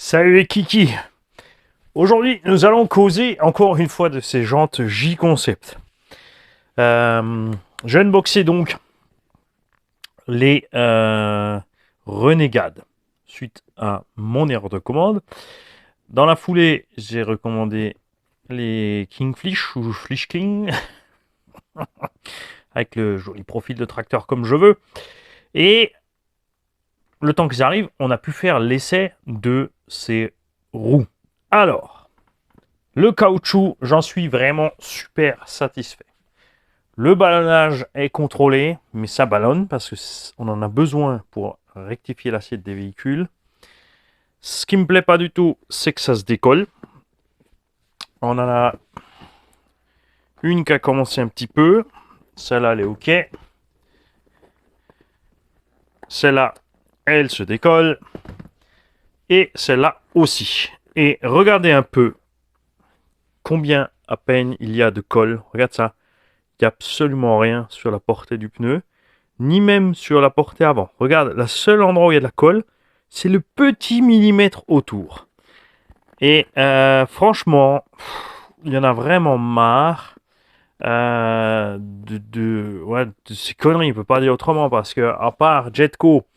Salut les kiki. Aujourd'hui, nous allons causer encore une fois de ces jantes J-Concept. Je viens de boxer donc les Renegades suite à mon erreur de commande. Dans la foulée, j'ai recommandé les Kingfish ou Flish King avec le joli profil de tracteur comme je veux. Et le temps qu'ils arrivent, on a pu faire l'essai de ces roues. Alors, le caoutchouc, j'en suis vraiment super satisfait. Le ballonnage est contrôlé, mais ça ballonne parce qu'on en a besoin pour rectifier l'assiette des véhicules. Ce qui me plaît pas du tout, c'est que ça se décolle. On en a une qui a commencé un petit peu. Celle-là, elle est OK. Celle-là, elle se décolle. Et celle-là aussi. Et regardez un peu combien à peine il y a de colle. Regarde ça. Il n'y a absolument rien sur la portée du pneu, ni même sur la portée avant. Regarde, le seul endroit où il y a de la colle, c'est le petit millimètre autour. Et franchement, il y en a vraiment marre de ces conneries. On ne peut pas dire autrement parce que, à part Jetco,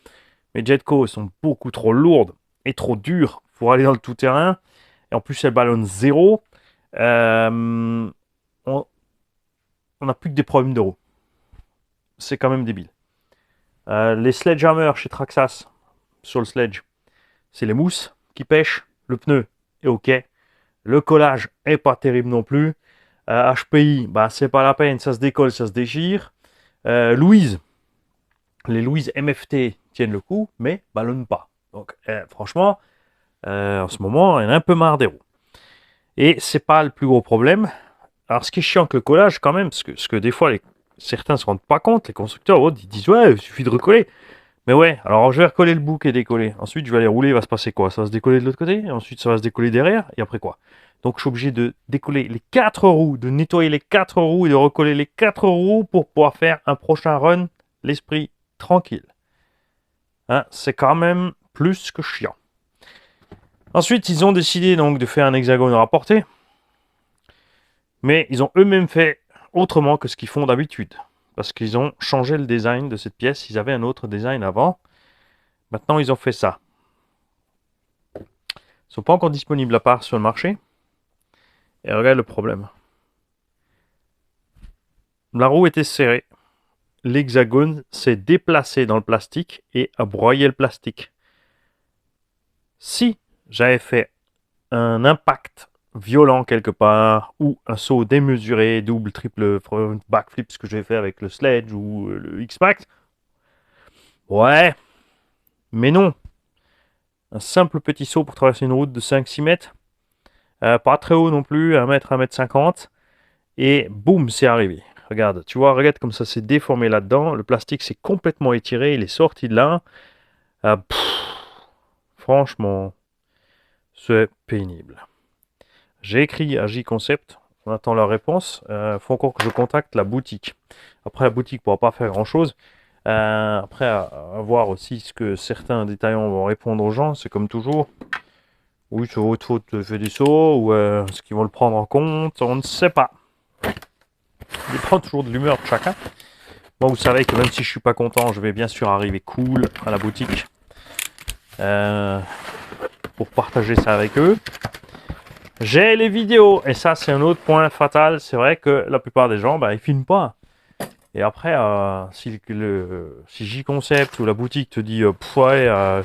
mais Jetco sont beaucoup trop lourdes et trop dures pour aller dans le tout-terrain. Et en plus, elles ballonnent zéro. On n'a plus que des problèmes de roues. C'est quand même débile. Les sledgehammer chez Traxxas, sur le sledge, c'est les mousses qui pêchent. Le pneu est OK. Le collage est pas terrible non plus. HPI, bah, c'est pas la peine. Ça se décolle, ça se déchire. Louise, les Louise MFT tiennent le coup, mais ballonnent pas. Donc, franchement, en ce moment, il y en a un peu marre des roues. Et c'est pas le plus gros problème. Alors, ce qui est chiant avec le collage, quand même, parce que des fois, certains ne se rendent pas compte, les constructeurs, ils disent ouais, il suffit de recoller. Mais ouais, alors je vais recoller le bouc et décoller. Ensuite, je vais aller rouler, il va se passer quoi? Ça va se décoller de l'autre côté, et ensuite, ça va se décoller derrière, et après quoi? Donc, je suis obligé de décoller les 4 roues, de nettoyer les 4 roues et de recoller les 4 roues pour pouvoir faire un prochain run, l'esprit tranquille. Hein, c'est quand même plus que chiant. Ensuite, ils ont décidé donc de faire un hexagone rapporté. Mais ils ont eux-mêmes fait autrement que ce qu'ils font d'habitude. Parce qu'ils ont changé le design de cette pièce. Ils avaient un autre design avant. Maintenant, ils ont fait ça. Ils ne sont pas encore disponibles à part sur le marché. Et regarde le problème. La roue était serrée. L'hexagone s'est déplacé dans le plastique et a broyé le plastique. Si j'avais fait un impact violent quelque part, ou un saut démesuré, double, triple backflip, ce que j'ai fait avec le sledge ou le X-Max. Ouais, mais non. Un simple petit saut pour traverser une route de 5-6 mètres, pas très haut non plus, 1 mètre, 1 mètre 50, et boum, c'est arrivé. Regarde, tu vois, regarde comme ça s'est déformé là-dedans, le plastique s'est complètement étiré, il est sorti de là. Franchement, c'est pénible. J'ai écrit à J-Concept, on attend leur réponse. Faut encore que je contacte la boutique. Après, la boutique ne pourra pas faire grand-chose. Après, à voir aussi ce que certains détaillants vont répondre aux gens. C'est comme toujours. Oui, c'est votre faute de faire des sauts, ou est-ce qu'ils vont le prendre en compte? On ne sait pas. Il dépend toujours de l'humeur de chacun. Moi, vous savez que même si je suis pas content, je vais bien sûr arriver cool à la boutique pour partager ça avec eux. J'ai les vidéos, et ça c'est un autre point fatal. C'est vrai que la plupart des gens, ils filment pas. Et après, si J-Concept ou la boutique te dit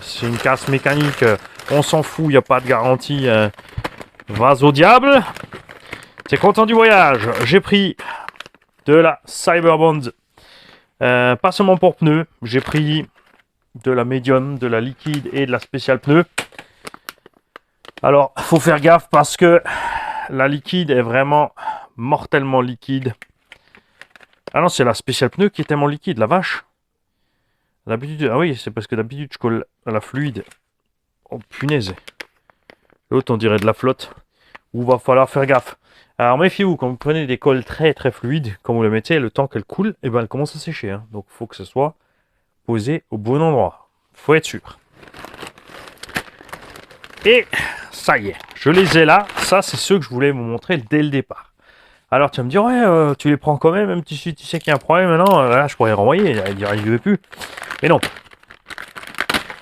c'est une casse mécanique, on s'en fout, il n'y a pas de garantie, vas au diable. T'es content du voyage? J'ai pris de la Cyberbond, pas seulement pour pneus, j'ai pris de la médium, de la liquide et de la spéciale pneu. Alors, faut faire gaffe parce que la liquide est vraiment mortellement liquide. Ah non, c'est la spéciale pneu qui est tellement liquide, la vache. D'habitude, ah oui, c'est parce que d'habitude je colle à la fluide. Oh punaise. L'autre on dirait de la flotte. Où va falloir faire gaffe. Alors méfiez-vous, quand vous prenez des colles très très fluides, quand vous les mettez, le temps qu'elle coule, elle commence à sécher. Hein. Donc il faut que ce soit posé au bon endroit. Faut être sûr. Et ça y est, je les ai là. Ça, c'est ceux que je voulais vous montrer dès le départ. Alors, tu vas me dire, ouais, tu les prends quand même si tu sais qu'il y a un problème. Maintenant, là, je pourrais les renvoyer. Il dirait, il veut plus. Mais non.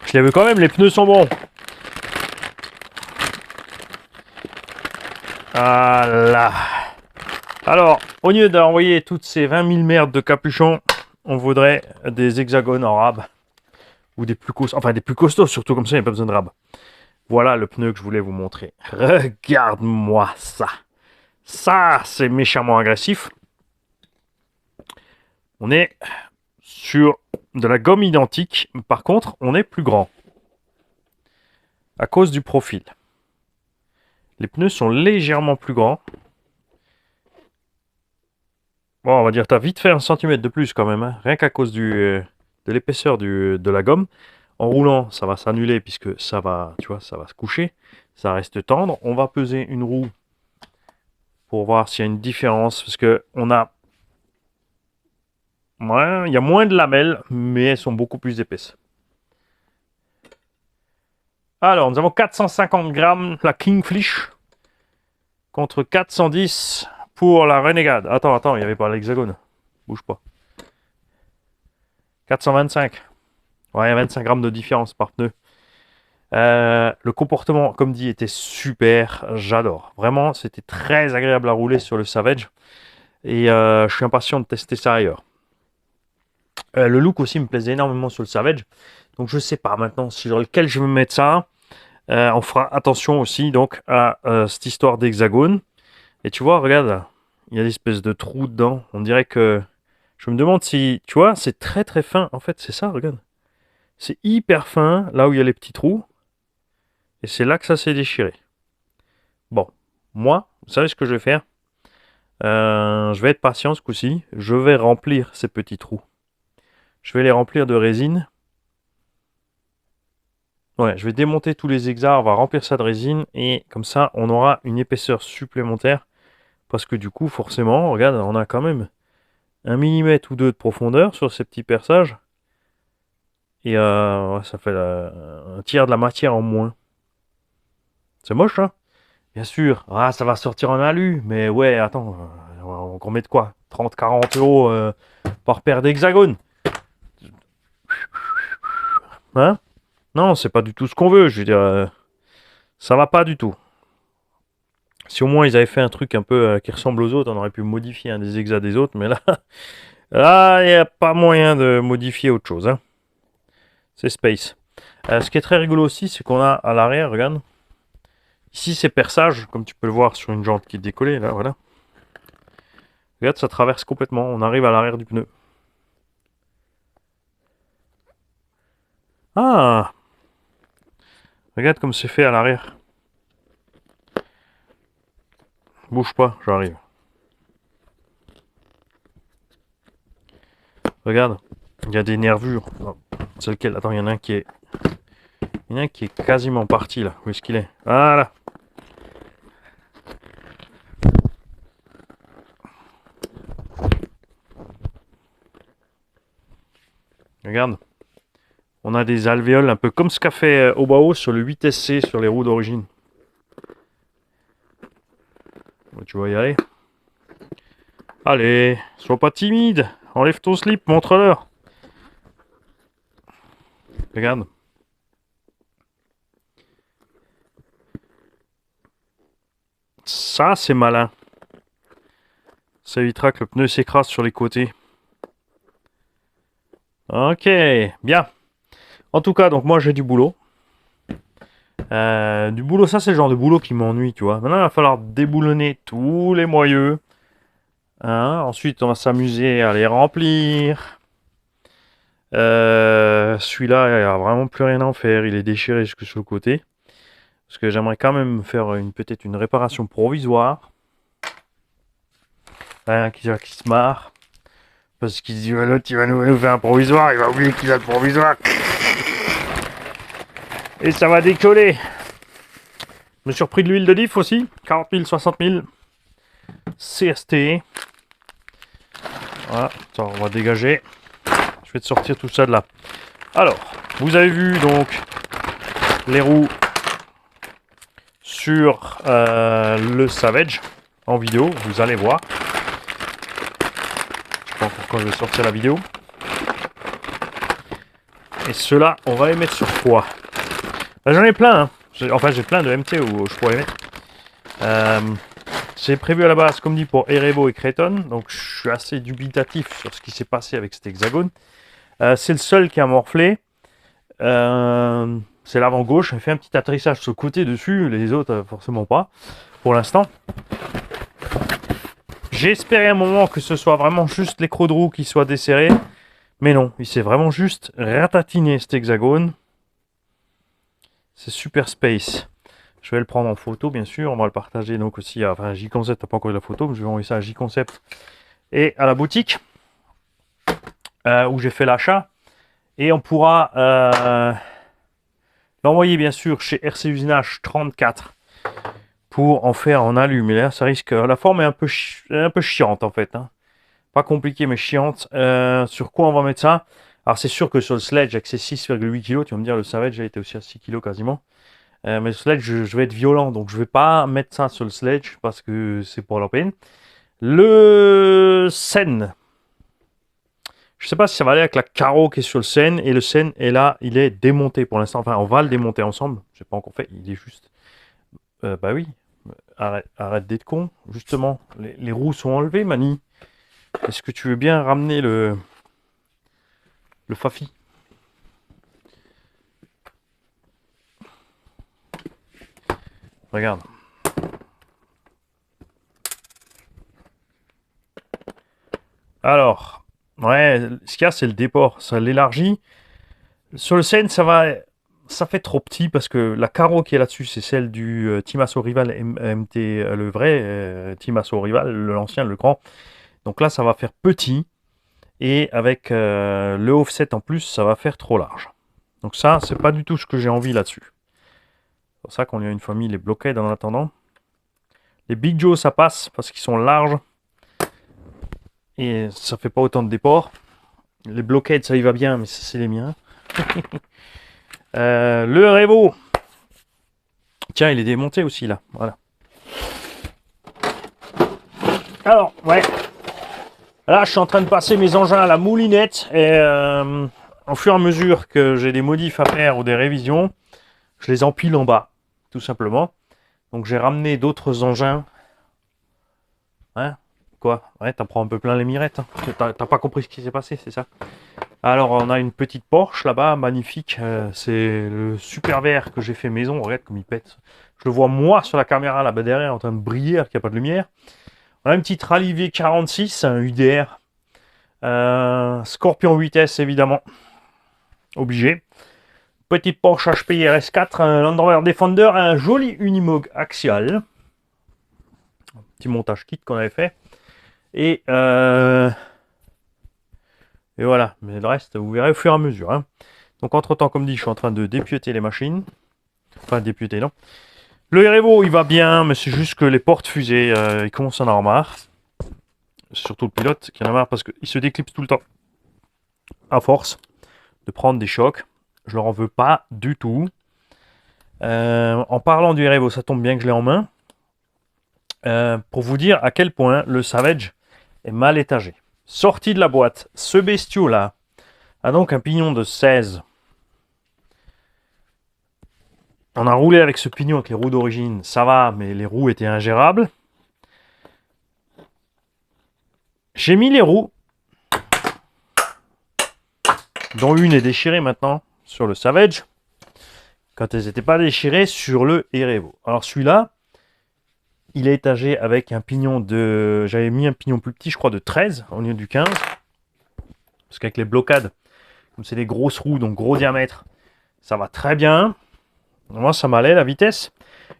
Je les veux quand même, les pneus sont bons. Voilà. Alors, au lieu d'envoyer toutes ces 20 000 merdes de capuchons, on voudrait des hexagones en rab. Ou des plus costauds. Enfin, des plus costauds, surtout comme ça, il n'y a pas besoin de rab. Voilà le pneu que je voulais vous montrer. Regarde-moi ça. Ça, c'est méchamment agressif. On est sur de la gomme identique. Par contre, on est plus grand. À cause du profil. Les pneus sont légèrement plus grands. Bon, on va dire, tu as vite fait 1 centimètre de plus quand même. Hein, rien qu'à cause de l'épaisseur de la gomme. En roulant, ça va s'annuler puisque ça va, tu vois, ça va se coucher. Ça reste tendre. On va peser une roue pour voir s'il y a une différence. Parce que on a... Ouais, il y a moins de lamelles, mais elles sont beaucoup plus épaisses. Alors, nous avons 450 grammes la Kingfish contre 410 pour la Renegade. Attends, il n'y avait pas l'hexagone. Bouge pas. 425. Ouais, il y a 25 grammes de différence par pneu. Le comportement, comme dit, était super. J'adore. Vraiment, c'était très agréable à rouler sur le Savage. Et je suis impatient de tester ça ailleurs. Le look aussi me plaisait énormément sur le Savage. Donc je sais pas maintenant sur lequel je vais me mettre ça. On fera attention aussi donc à cette histoire d'hexagone. Et tu vois, regarde, il y a l'espèce de trou dedans. On dirait que... Je me demande si... Tu vois, c'est très très fin. En fait, c'est ça, regarde. C'est hyper fin, là où il y a les petits trous. Et c'est là que ça s'est déchiré. Bon, moi, vous savez ce que je vais faire? Je vais être patient ce coup-ci. Je vais remplir ces petits trous. Je vais les remplir de résine. Ouais, je vais démonter tous les hexas, on va remplir ça de résine. Et comme ça, on aura une épaisseur supplémentaire. Parce que du coup, forcément, regarde, on a quand même 1 millimètre ou 2 de profondeur sur ces petits perçages. Et ouais, ça fait un tiers de la matière en moins. C'est moche, hein? Bien sûr. Ah, ça va sortir en alu. Mais ouais, attends. On met de quoi? 30-40 euros par paire d'hexagones. Hein? Non, c'est pas du tout ce qu'on veut. Je veux dire, ça va pas du tout. Si au moins ils avaient fait un truc un peu qui ressemble aux autres, on aurait pu modifier un des hexas des autres. Mais là, là, il n'y a pas moyen de modifier autre chose. Hein. C'est Space. Ce qui est très rigolo aussi, c'est qu'on a à l'arrière, regarde. Ici, c'est perçage, comme tu peux le voir sur une jante qui est décollée, là, voilà. Regarde, ça traverse complètement. On arrive à l'arrière du pneu. Ah! Regarde comme c'est fait à l'arrière. Bouge pas, j'arrive. Regarde, il y a des nervures. C'est lequel? Attends, il y en a un qui est... Il y en a un qui est quasiment parti, là. Où est-ce qu'il est? Voilà! Regarde. On a des alvéoles un peu comme ce qu'a fait Obao sur le 8SC sur les roues d'origine. Tu vas y aller. Allez, sois pas timide. Enlève ton slip, montre-leur. Regarde. Ça, c'est malin. Ça évitera que le pneu s'écrase sur les côtés. Ok, bien. En tout cas, donc moi j'ai du boulot. Du boulot, ça c'est le genre de boulot qui m'ennuie, tu vois. Maintenant, il va falloir déboulonner tous les moyeux. Hein, ensuite, on va s'amuser à les remplir. Celui-là, il n'y a vraiment plus rien à en faire. Il est déchiré jusque sur le côté. Parce que j'aimerais quand même faire peut-être une réparation provisoire. Hein, qui se marre. Parce qu'il se dit, l'autre, il va nous faire un provisoire. Il va oublier qu'il a le provisoire. Et ça va décoller. Je me suis repris de l'huile de diff aussi. 40 000, 60 000. CST. Voilà, ça, on va dégager. Je vais te sortir tout ça de là. Alors, vous avez vu donc les roues sur le Savage en vidéo, vous allez voir. Je sais pas encore quand je vais sortir la vidéo. Et ceux-là, on va les mettre sur quoi? Ben, j'en ai plein, hein. Enfin, j'ai plein de MT où je pourrais les mettre. J'ai prévu à la base, comme dit, pour Erebo et Creighton. Donc, je suis assez dubitatif sur ce qui s'est passé avec cet hexagone. C'est le seul qui a morflé. C'est l'avant gauche. J'ai fait un petit atterrissage sur le côté dessus. Les autres, forcément pas. Pour l'instant. J'ai espéré un moment que ce soit vraiment juste les crocs de roue qui soient desserrés. Mais non, il s'est vraiment juste ratatiné cet hexagone. C'est Super Space. Je vais le prendre en photo, bien sûr. On va le partager donc aussi à J-Concept. T'as pas encore eu la photo, mais je vais envoyer ça à J-Concept et à la boutique où j'ai fait l'achat. Et on pourra l'envoyer, bien sûr, chez RC Usinage 34 pour en faire en alu. Mais là, ça risque. La forme est un peu chiante en fait. Hein. Pas compliqué, mais chiante. Sur quoi on va mettre ça? Alors, c'est sûr que sur le sledge, avec ses 6,8 kg, tu vas me dire, le Savage a été aussi à 6 kg quasiment. Mais le sledge, je vais être violent, donc je vais pas mettre ça sur le sledge parce que c'est pour la peine. Le Sen, je sais pas si ça va aller avec la carreau qui est sur le Sen, et le Sen est là, il est démonté pour l'instant. Enfin, on va le démonter ensemble. J'ai pas encore fait, il est juste. Bah oui, arrête d'être con. Justement, les roues sont enlevées, Mani. Est-ce que tu veux bien ramener le Fafi? Regarde. Alors, ouais, ce qu'il y a, c'est le déport. Ça l'élargit. Sur le Sen, ça fait trop petit parce que la carreau qui est là-dessus, c'est celle du Timasso Rival MT, le vrai Timasso Rival, l'ancien, le grand. Donc là, ça va faire petit. Et avec le offset en plus, ça va faire trop large. Donc ça, c'est pas du tout ce que j'ai envie là-dessus. C'est pour ça qu'on lui a une fois mis les blockheads en attendant. Les Big Joe, ça passe parce qu'ils sont larges. Et ça fait pas autant de déport. Les blockheads, ça y va bien, mais c'est les miens. Le Revo. Tiens, il est démonté aussi là. Voilà. Alors, ouais. Là, je suis en train de passer mes engins à la moulinette. Et au fur et à mesure que j'ai des modifs à faire ou des révisions, je les empile en bas. Tout simplement. Donc, j'ai ramené d'autres engins. Hein? Quoi? Ouais, t'en prends un peu plein les mirettes. Hein. T'as pas compris ce qui s'est passé, c'est ça? Alors, on a une petite Porsche là-bas, magnifique. C'est le super vert que j'ai fait maison. Regarde comme il pète. Je le vois moi sur la caméra là-bas derrière en train de briller alors qu'il n'y a pas de lumière. On a une petite Rallye V46, un UDR. Scorpion 8S évidemment. Obligé. Petite Porsche HP RS4, un Land Rover Defender, un joli Unimog axial. Un petit montage kit qu'on avait fait. Et voilà, mais le reste, vous verrez au fur et à mesure. Hein. Donc, entre-temps, comme dit, je suis en train de dépioter les machines. Enfin, dépioter, non. Le Revo, il va bien, mais c'est juste que les portes fusées, il commence à en avoir marre. Surtout le pilote, qui en a marre parce qu'il se déclipse tout le temps. À force de prendre des chocs. Je leur en veux pas du tout. En parlant du Revo, ça tombe bien que je l'ai en main. Pour vous dire à quel point le Savage est mal étagé. Sorti de la boîte, ce bestiau-là a donc un pignon de 16. On a roulé avec ce pignon avec les roues d'origine, ça va, mais les roues étaient ingérables. J'ai mis les roues, dont une est déchirée maintenant sur le Savage, quand elles n'étaient pas déchirées sur le Erevo. Alors celui-là, il est étagé avec un pignon de... J'avais mis un pignon plus petit, je crois, de 13 au lieu du 15. Parce qu'avec les blocades, comme c'est des grosses roues, donc gros diamètre, ça va très bien. Moi, ça m'allait la vitesse.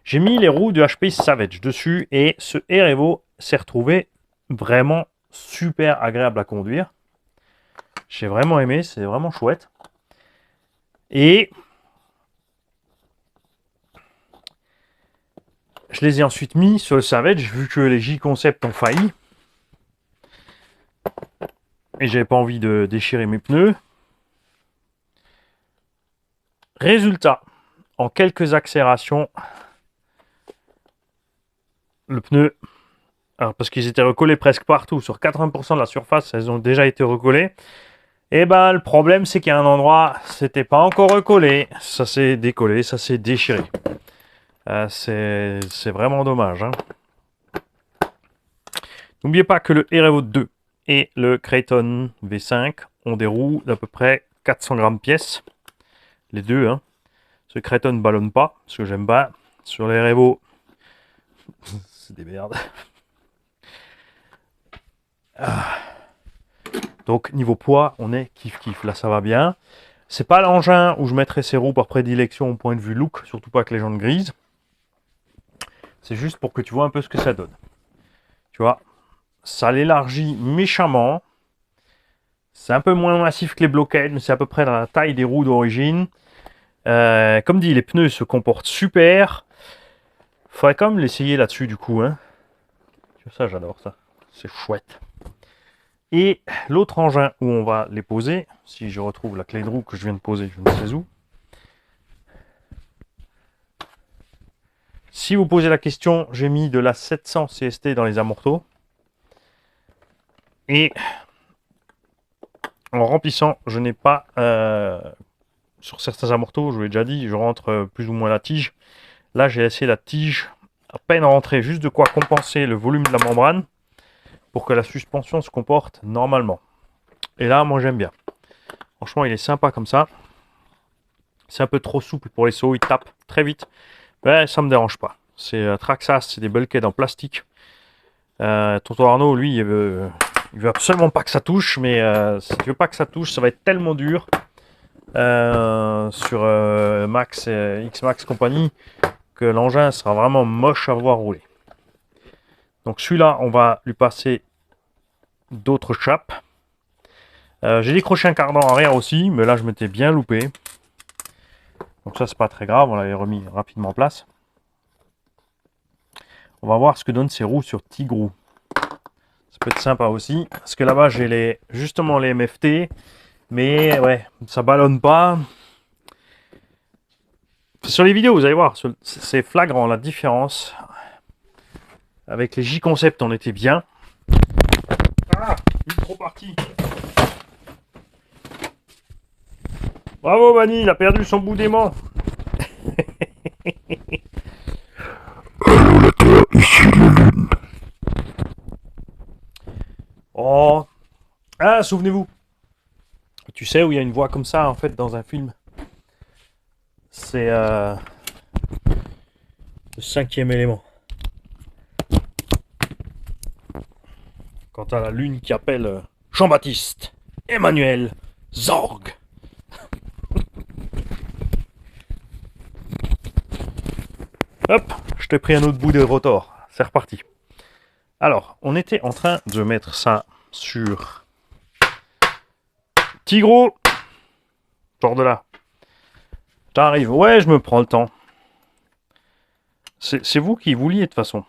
J'ai mis les roues de HP Savage dessus et ce Erevo s'est retrouvé vraiment super agréable à conduire. J'ai vraiment aimé, c'est vraiment chouette. Et je les ai ensuite mis sur le Savage, vu que les J-Concept ont failli. Et j'avais pas envie de déchirer mes pneus. Résultat, en quelques accélérations, le pneu, alors parce qu'ils étaient recollés presque partout, sur 80% de la surface, elles ont déjà été recollées. Et ben le problème c'est qu'il y a un endroit, c'était pas encore recollé, ça s'est décollé, ça s'est déchiré. C'est vraiment dommage. Hein. N'oubliez pas que le R-Evo 2 et le Kraton V5 ont des roues d'à peu près 400 grammes pièce. Les deux. Hein. Ce Kraton ne ballonne pas, ce que j'aime pas. Sur les R-Evo, c'est des merdes. Ah. Donc niveau poids, on est kiff-kiff. Là, ça va bien. C'est pas l'engin où je mettrais ces roues par prédilection au point de vue look, surtout pas avec les jantes grises. C'est juste pour que tu vois un peu ce que ça donne. Tu vois, ça l'élargit méchamment. C'est un peu moins massif que les blockheads, mais c'est à peu près dans la taille des roues d'origine. Comme dit, les pneus se comportent super. Faudrait quand même l'essayer là-dessus du coup. Hein. Ça, j'adore ça. C'est chouette. Et l'autre engin où on va les poser, si je retrouve la clé de roue que je viens de poser, je ne sais où. Si vous posez la question, j'ai mis de la 700 CST dans les amortos. Et en remplissant, je n'ai pas... sur certains amortos, je vous l'ai déjà dit, je rentre plus ou moins la tige. Là, j'ai laissé la tige à peine rentrer, juste de quoi compenser le volume de la membrane pour que la suspension se comporte normalement. Et là, moi, j'aime bien. Franchement, il est sympa comme ça. C'est un peu trop souple pour les sauts, il tape très vite. Mais ça me dérange pas. C'est Traxxas, c'est des bulkheads en plastique. Tonton Arnaud, lui, il veut absolument pas que ça touche, mais si tu veux pas que ça touche, ça va être tellement dur sur Max, X-Max compagnie, que l'engin sera vraiment moche à voir rouler. Donc celui-là, on va lui passer d'autres chapes. J'ai décroché un cardan arrière aussi, mais là je m'étais bien loupé. Donc ça c'est pas très grave, on l'avait remis rapidement en place. On va voir ce que donnent ces roues sur Tigrou. Ça peut être sympa aussi, parce que là-bas j'ai justement les MFT, mais ouais, ça ballonne pas. Sur les vidéos, vous allez voir, c'est flagrant la différence. Avec les J-Concept, on était bien. Ah, il est trop parti. Bravo Mani, il a perdu son bout d'aimant. Allô la Terre, ici la Lune. Oh. Ah, souvenez-vous. Tu sais où il y a une voix comme ça en fait dans un film. C'est le cinquième élément. Quant à la lune qui appelle Jean-Baptiste, Emmanuel, Zorg. Hop, je t'ai pris un autre bout de rotor. C'est reparti. Alors, on était en train de mettre ça sur Tigro. Sors de là. T'arrives. Ouais, je me prends le temps. C'est vous qui vouliez de toute façon.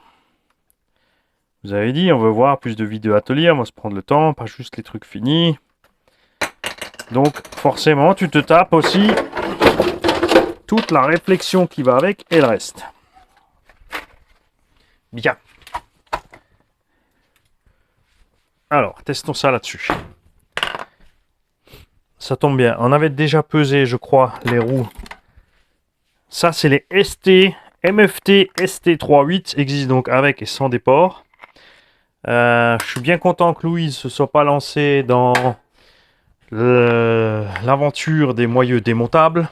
Vous avez dit, on veut voir plus de vidéos ateliers, on va se prendre le temps, pas juste les trucs finis. Donc, forcément, tu te tapes aussi toute la réflexion qui va avec et le reste. Bien. Alors, testons ça là-dessus. Ça tombe bien. On avait déjà pesé, je crois, les roues. Ça, c'est les ST, MFT ST38, existent donc avec et sans déport. Je suis bien content que Louise se soit pas lancée dans l'aventure des moyeux démontables.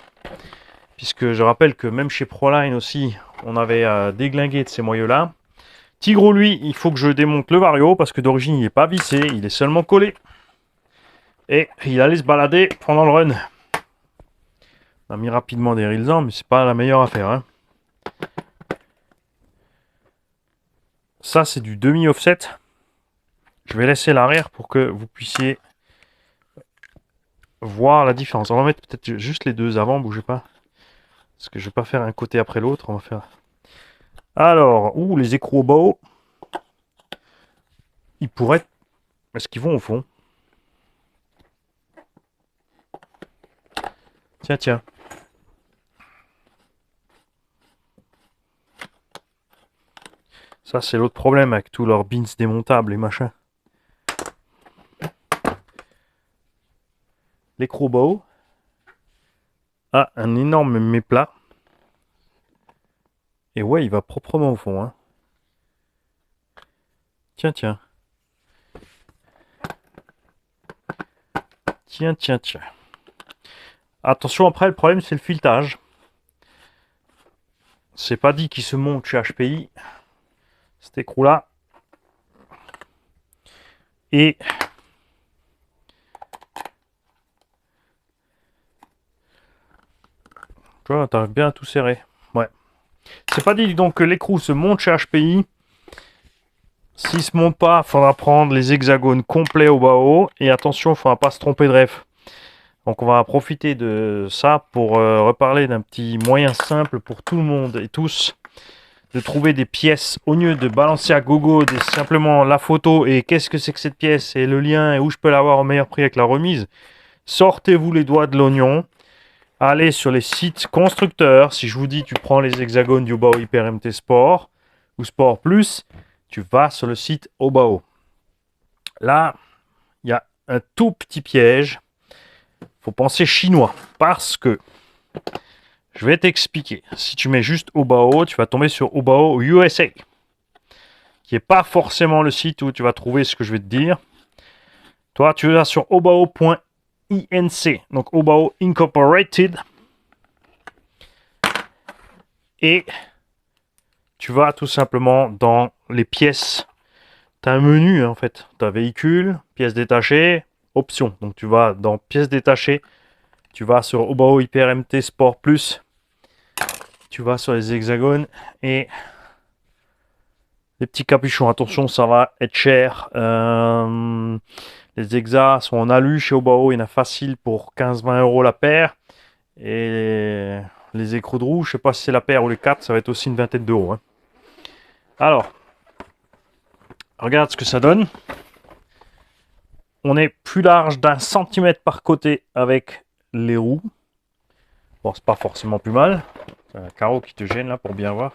Puisque je rappelle que même chez Proline aussi, on avait déglingué de ces moyeux-là. Tigro, lui, il faut que je démonte le Vario parce que d'origine, il n'est pas vissé, il est seulement collé. Et il allait se balader pendant le run. On a mis rapidement des rilsans, mais c'est pas la meilleure affaire. Hein. Ça, c'est du demi-offset. Je vais laisser l'arrière pour que vous puissiez voir la différence. On va mettre peut-être juste les deux avant, bougez pas. Parce que je vais pas faire un côté après l'autre, on va faire... Alors, les écrous au bas. Ils pourraient... Est-ce qu'ils vont au fond? Tiens, tiens. Ça, c'est l'autre problème avec tous leurs bins démontables et machin. L'écrou Bao a un énorme méplat. Et ouais, il va proprement au fond. Hein. Tiens, tiens. Tiens, tiens, tiens. Attention, après, le problème, c'est le filetage. C'est pas dit qu'il se monte chez HPI. Cet écrou-là. Et... tu vois, t'arrives bien à tout serrer. Ouais. C'est pas dit donc que l'écrou se monte chez HPI. S'il se monte pas, il faudra prendre les hexagones complets au bas-haut. Et attention, il ne faudra pas se tromper de ref. Donc on va profiter de ça pour reparler d'un petit moyen simple pour tout le monde et tous de trouver des pièces au lieu de balancer à gogo simplement la photo et qu'est-ce que c'est que cette pièce et le lien et où je peux l'avoir au meilleur prix avec la remise. Sortez-vous les doigts de l'oignon. Allez sur les sites constructeurs. Si je vous dis tu prends les hexagones du Obao Hyper MT Sport ou Sport Plus, tu vas sur le site Obao. Là, il y a un tout petit piège. Faut penser chinois parce que je vais t'expliquer. Si tu mets juste Obao, tu vas tomber sur Obao USA, qui n'est pas forcément le site où tu vas trouver ce que je vais te dire. Toi, tu vas sur obao.inc, donc Obao Incorporated, et tu vas tout simplement dans les pièces. Tu as un menu en fait. Tu as véhicule, pièces détachées, options. Donc tu vas dans pièces détachées, tu vas sur Obao Hyper MT Sport Plus, tu vas sur les hexagones et les petits capuchons. Attention, ça va être cher. Les hexas sont en alu chez Obao, il y en a facile pour 15-20 € la paire. Et les écrous de roue, je sais pas si c'est la paire ou les 4, ça va être aussi une vingtaine d'euros. Hein. Alors, regarde ce que ça donne. On est plus large d'1 centimètre par côté avec les roues. Bon, c'est pas forcément plus mal. C'est un carreau qui te gêne là pour bien voir.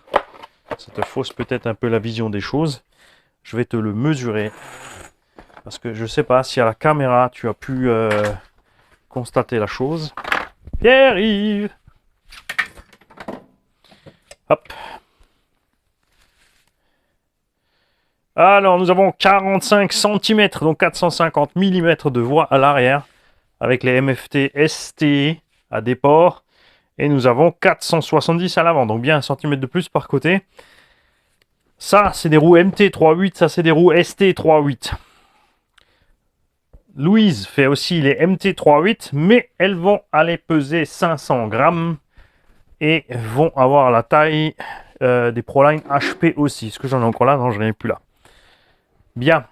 Ça te fausse peut-être un peu la vision des choses. Je vais te le mesurer. Parce que je sais pas si à la caméra tu as pu constater la chose. Pierre-Yves! Hop. Alors, nous avons 45 cm, donc 450 mm de voie à l'arrière, avec les MFT ST à des ports. Et nous avons 470 à l'avant, donc bien 1 cm de plus par côté. Ça, c'est des roues MT 3.8, ça, c'est des roues ST 3.8. Louise fait aussi les MT 3.8, mais elles vont aller peser 500 grammes et vont avoir la taille des Proline HP aussi. Est-ce que j'en ai encore là? Non, je n'en ai plus là. Bien.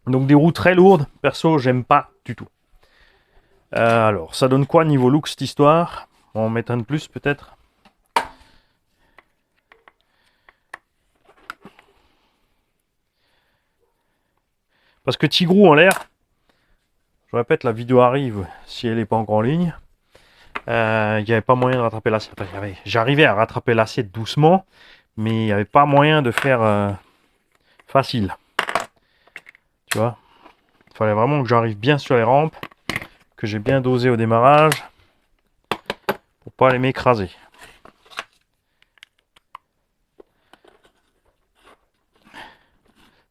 Donc des roues très lourdes. Perso, j'aime pas du tout. Alors, ça donne quoi niveau look cette histoire? On va en mettre un de plus peut-être. Parce que Tigrou en l'air, je répète, la vidéo arrive si elle n'est pas encore en ligne. Il n'y avait pas moyen de rattraper l'assiette. J'arrivais à rattraper l'assiette doucement, mais il n'y avait pas moyen de faire facile. Tu vois, il fallait vraiment que j'arrive bien sur les rampes, que j'ai bien dosé au démarrage, pour pas les m'écraser.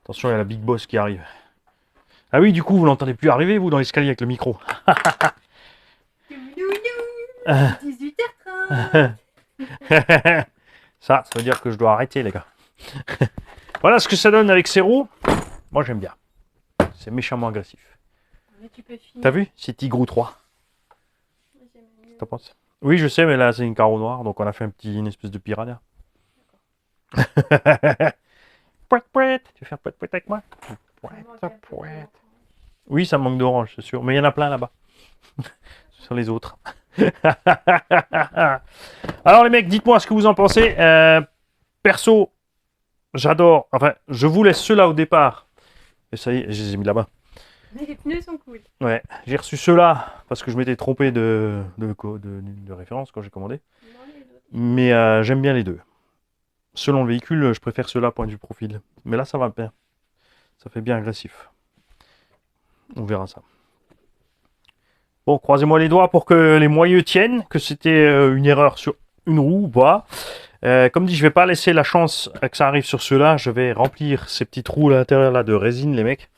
Attention, il y a la Big Boss qui arrive. Ah oui, du coup, vous l'entendez plus arriver, vous, dans l'escalier avec le micro. 18h30. Ça veut dire que je dois arrêter, les gars. Voilà ce que ça donne avec ces roues. Moi, j'aime bien. C'est méchamment agressif. Mais tu peux finir. T'as vu? C'est Tigrou 3. T'en penses? Oui, je sais, mais là, c'est une carreau noire, donc on a fait une espèce de piranha. Pouet, pouet. Tu veux faire pouet, pouet avec moi? Pouet, pouet. Oui, ça manque d'orange, c'est sûr. Mais il y en a plein là-bas. Sur les autres. Alors les mecs, dites-moi ce que vous en pensez. Perso, j'adore. Enfin, je vous laisse ceux-là au départ. Et ça y est, je les ai mis là-bas. Mais les pneus sont cool. Ouais, j'ai reçu ceux-là parce que je m'étais trompé de référence quand j'ai commandé. Non, les autres. Mais j'aime bien les deux. selon le véhicule, je préfère ceux-là point de vue profil. Mais là, ça va bien. Ça fait bien agressif. On verra ça. Bon, croisez-moi les doigts pour que les moyeux tiennent, que c'était une erreur sur une roue ou pas. Comme dit, je vais pas laisser la chance que ça arrive sur ceux-là. Je vais remplir ces petits trous à l'intérieur là de résine, les mecs.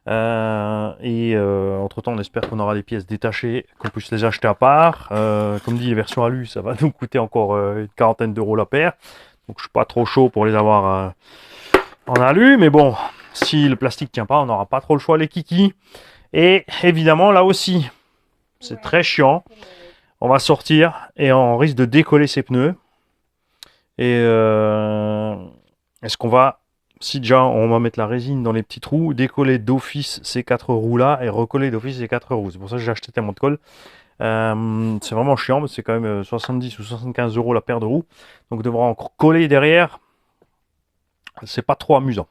Entre-temps, on espère qu'on aura les pièces détachées, qu'on puisse les acheter à part. Comme dit, les versions alu, ça va nous coûter encore une quarantaine d'euros la paire. Donc je suis pas trop chaud pour les avoir en alu. Mais bon, si le plastique tient pas, on n'aura pas trop le choix, les kikis. Et évidemment, là aussi, c'est très chiant. On va sortir et on risque de décoller ses pneus. Et est-ce qu'on va, si déjà on va mettre la résine dans les petits trous, décoller d'office ces 4 roues là et recoller d'office ces 4 roues. C'est pour ça que j'ai acheté tellement de colle. C'est vraiment chiant, mais c'est quand même 70 ou 75 euros la paire de roues. Donc devoir encore coller derrière, c'est pas trop amusant.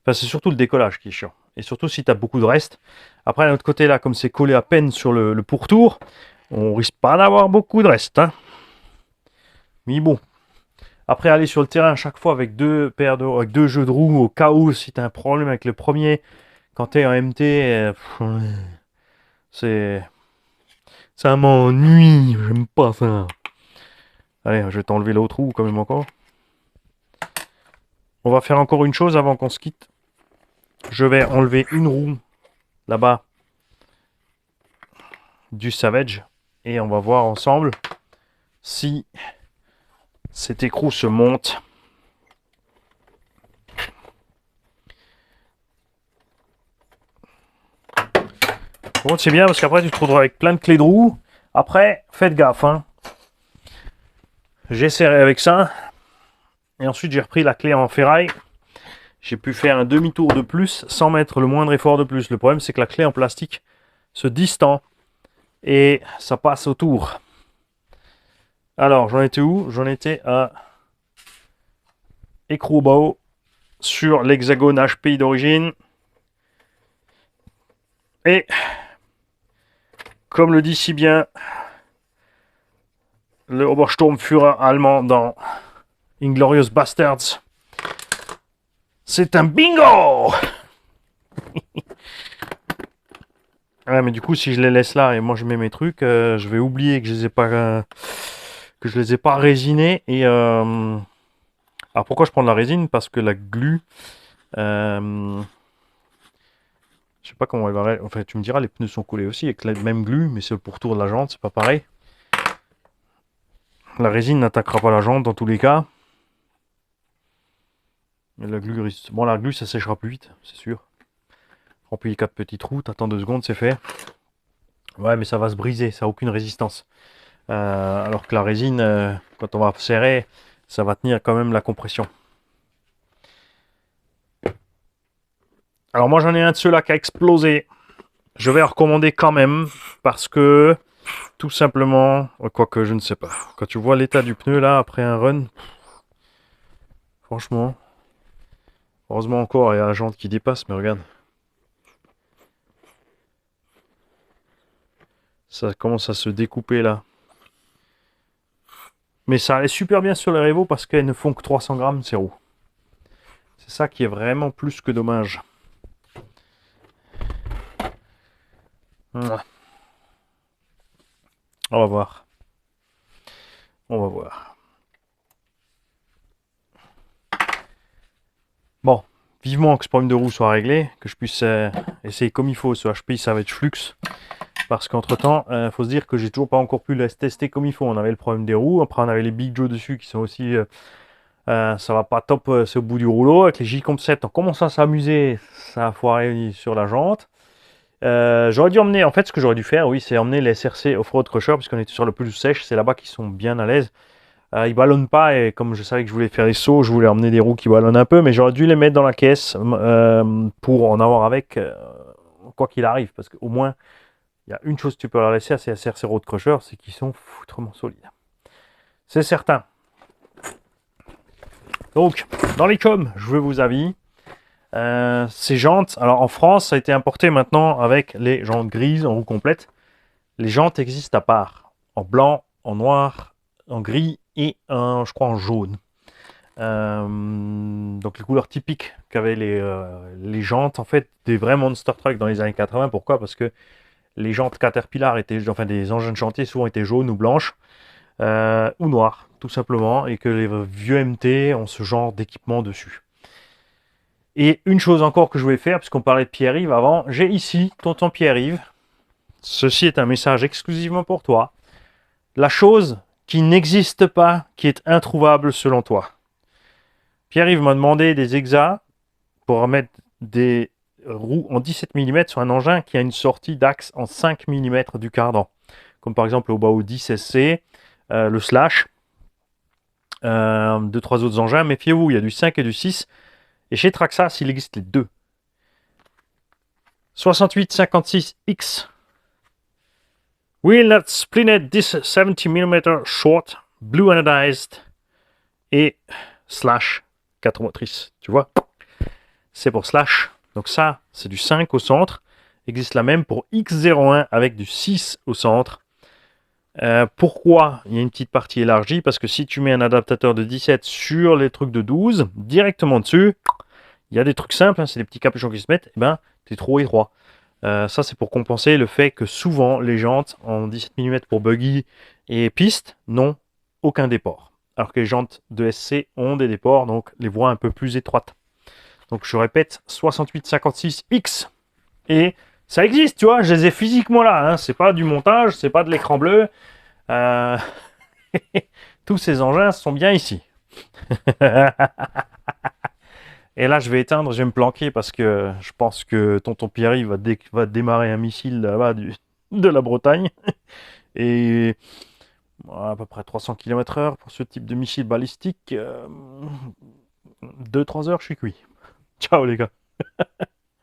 Enfin, c'est surtout le décollage qui est chiant. Et surtout si tu as beaucoup de reste. Après, de l'autre côté, là, comme c'est collé à peine sur le pourtour, on risque pas d'avoir beaucoup de reste. Hein. Mais bon. Après, aller sur le terrain à chaque fois avec avec deux jeux de roues, au cas où, si tu as un problème avec le premier, quand tu es en MT, ça m'ennuie. J'aime pas ça. Allez, je vais t'enlever l'autre roue quand même encore. On va faire encore une chose avant qu'on se quitte. Je vais enlever une roue là-bas du Savage et on va voir ensemble si cet écrou se monte. Bon, c'est bien parce qu'après tu te retrouves avec plein de clés de roue. Après, faites gaffe. Hein. J'ai serré avec ça. Et ensuite j'ai repris la clé en ferraille. J'ai pu faire un demi-tour de plus sans mettre le moindre effort de plus. Le problème c'est que la clé en plastique se distend et ça passe autour. Alors j'en étais où? J'en étais à écrou au bas sur l'hexagone HPI d'origine. Et comme le dit si bien le Obersturmführer allemand dans Inglourious Bastards, c'est un bingo. Ouais, mais du coup, si je les laisse là et moi je mets mes trucs, je vais oublier que je les ai pas résinés. Et alors pourquoi je prends de la résine? Parce que la glu, je sais pas comment elle va. Enfin, tu me diras, les pneus sont collés aussi avec la même glu, mais c'est le pourtour de la jante, c'est pas pareil. La résine n'attaquera pas la jante dans tous les cas. Mais la glu, bon, la glu ça séchera plus vite, c'est sûr. Remplis les 4 petits trous, t'attends 2 secondes, c'est fait. Ouais, mais ça va se briser, ça n'a aucune résistance. Alors que la résine, quand on va serrer, ça va tenir quand même la compression. Alors moi j'en ai un de ceux-là qui a explosé. Je vais recommander quand même, parce que tout simplement, quoique je ne sais pas. Quand tu vois l'état du pneu là, après un run, franchement, heureusement encore, il y a la jante qui dépasse, mais regarde. Ça commence à se découper là. Mais ça allait super bien sur les Revo parce qu'elles ne font que 300 grammes ces roues. C'est ça qui est vraiment plus que dommage. On va voir. On va voir. Bon, vivement que ce problème de roue soit réglé, que je puisse essayer comme il faut ce HPI Savage Flux. Parce qu'entre temps, faut se dire que j'ai toujours pas encore pu les tester comme il faut. On avait le problème des roues, après on avait les Big Joe dessus qui sont aussi... ça va pas top, c'est au bout du rouleau. Avec les J-Comp 7, on commence à s'amuser, ça a foiré sur la jante. J'aurais dû emmener, en fait ce que j'aurais dû faire, oui, c'est emmener les SRC Off-Road Crusher, puisqu'on était sur le plus sèche, c'est là-bas qu'ils sont bien à l'aise. Ils ballonnent pas, et comme je savais que je voulais faire des sauts, je voulais emmener des roues qui ballonnent un peu, mais j'aurais dû les mettre dans la caisse pour en avoir avec, quoi qu'il arrive, parce qu'au moins, il y a une chose que tu peux leur laisser à ces SRC Road Crusher, c'est qu'ils sont foutrement solides. C'est certain. Donc, dans les coms, je veux vos avis. Ces jantes, alors en France, ça a été importé maintenant avec les jantes grises en roue complète. Les jantes existent à part, en blanc, en noir, en gris et je crois en jaune. Donc les couleurs typiques qu'avaient les jantes, en fait, des vrais monster trucks dans les années 80. Pourquoi? Parce que les jantes Caterpillar étaient, enfin des engins de chantier souvent étaient jaunes ou blanches, ou noires, tout simplement, et que les vieux MT ont ce genre d'équipement dessus. Et une chose encore que je voulais faire, puisqu'on parlait de Pierre-Yves avant, j'ai ici tonton Pierre-Yves. Ceci est un message exclusivement pour toi. La chose qui n'existe pas, qui est introuvable selon toi. Pierre-Yves m'a demandé des exas pour mettre des roues en 17 mm sur un engin qui a une sortie d'axe en 5 mm du cardan. Comme par exemple au Bao 10 SC, le Slash, 2-3 autres engins. Méfiez-vous, il y a du 5 et du 6. Et chez Traxxas, il existe les deux. 6856X. Wheel that splinted this 70 mm short, blue anodized et Slash 4 motrices. Tu vois? C'est pour Slash. Donc ça, c'est du 5 au centre. Existe la même pour X01 avec du 6 au centre. Pourquoi il y a une petite partie élargie? Parce que si tu mets un adaptateur de 17 sur les trucs de 12, directement dessus, il y a des trucs simples, hein, c'est des petits capuchons qui se mettent, et ben, t'es trop étroit. Ça, c'est pour compenser le fait que souvent, les jantes en 17 mm pour buggy et piste n'ont aucun déport. Alors que les jantes de SC ont des déports, donc les voies un peu plus étroites. Donc je répète, 6856X. Et ça existe, tu vois, je les ai physiquement là. Hein. C'est pas du montage, c'est pas de l'écran bleu. Tous ces engins sont bien ici. Et là, je vais éteindre, je vais me planquer parce que je pense que tonton Pierry va démarrer un missile là-bas de la Bretagne. Et à peu près 300 km/h pour ce type de missile balistique. 2-3 heures, je suis cuit. Ciao les gars.